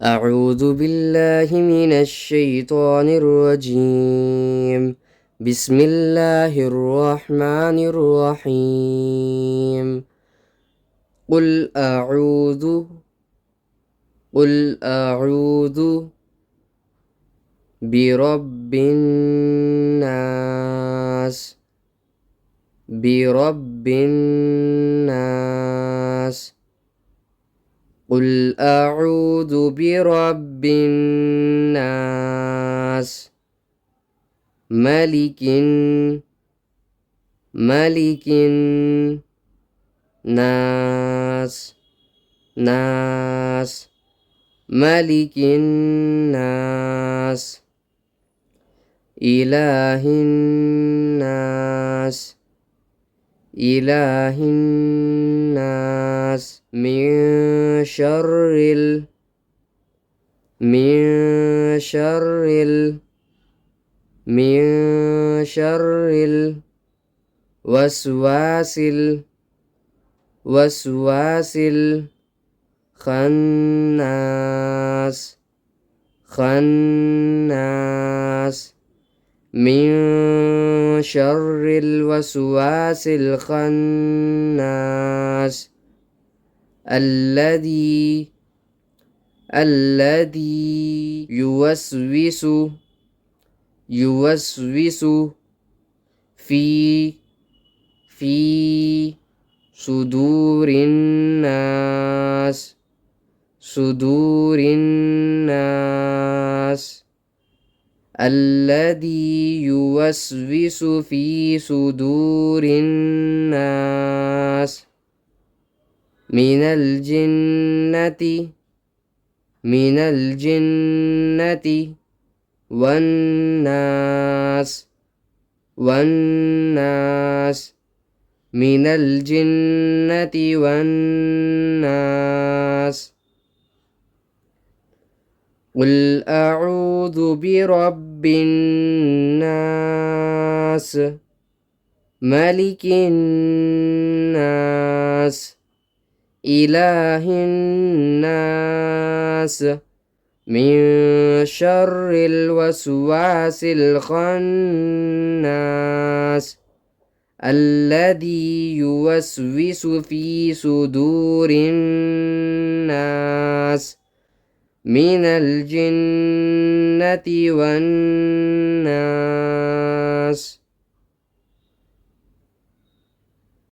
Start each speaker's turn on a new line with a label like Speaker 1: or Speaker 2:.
Speaker 1: أعوذ بالله من الشيطان الرجيم. بسم الله الرحمن الرحيم. قل أعوذ قل أعوذ برب الناس برب الناس قل أعوذ برب الناس ملك ملك الناس ناس ملك الناس إله الناس إله الناس من شر الوسواس الخناس من شر الوسواس الخناس الذي يوسوس في صدور الناس الذي يوسوس في صدور الناس من الجنة والناس من الجنة والناس قل أعوذ برب الناس ملك الناس إله الناس من شر الوسواس الخناس الذي يوسوس في صدور الناس من الجنة والناس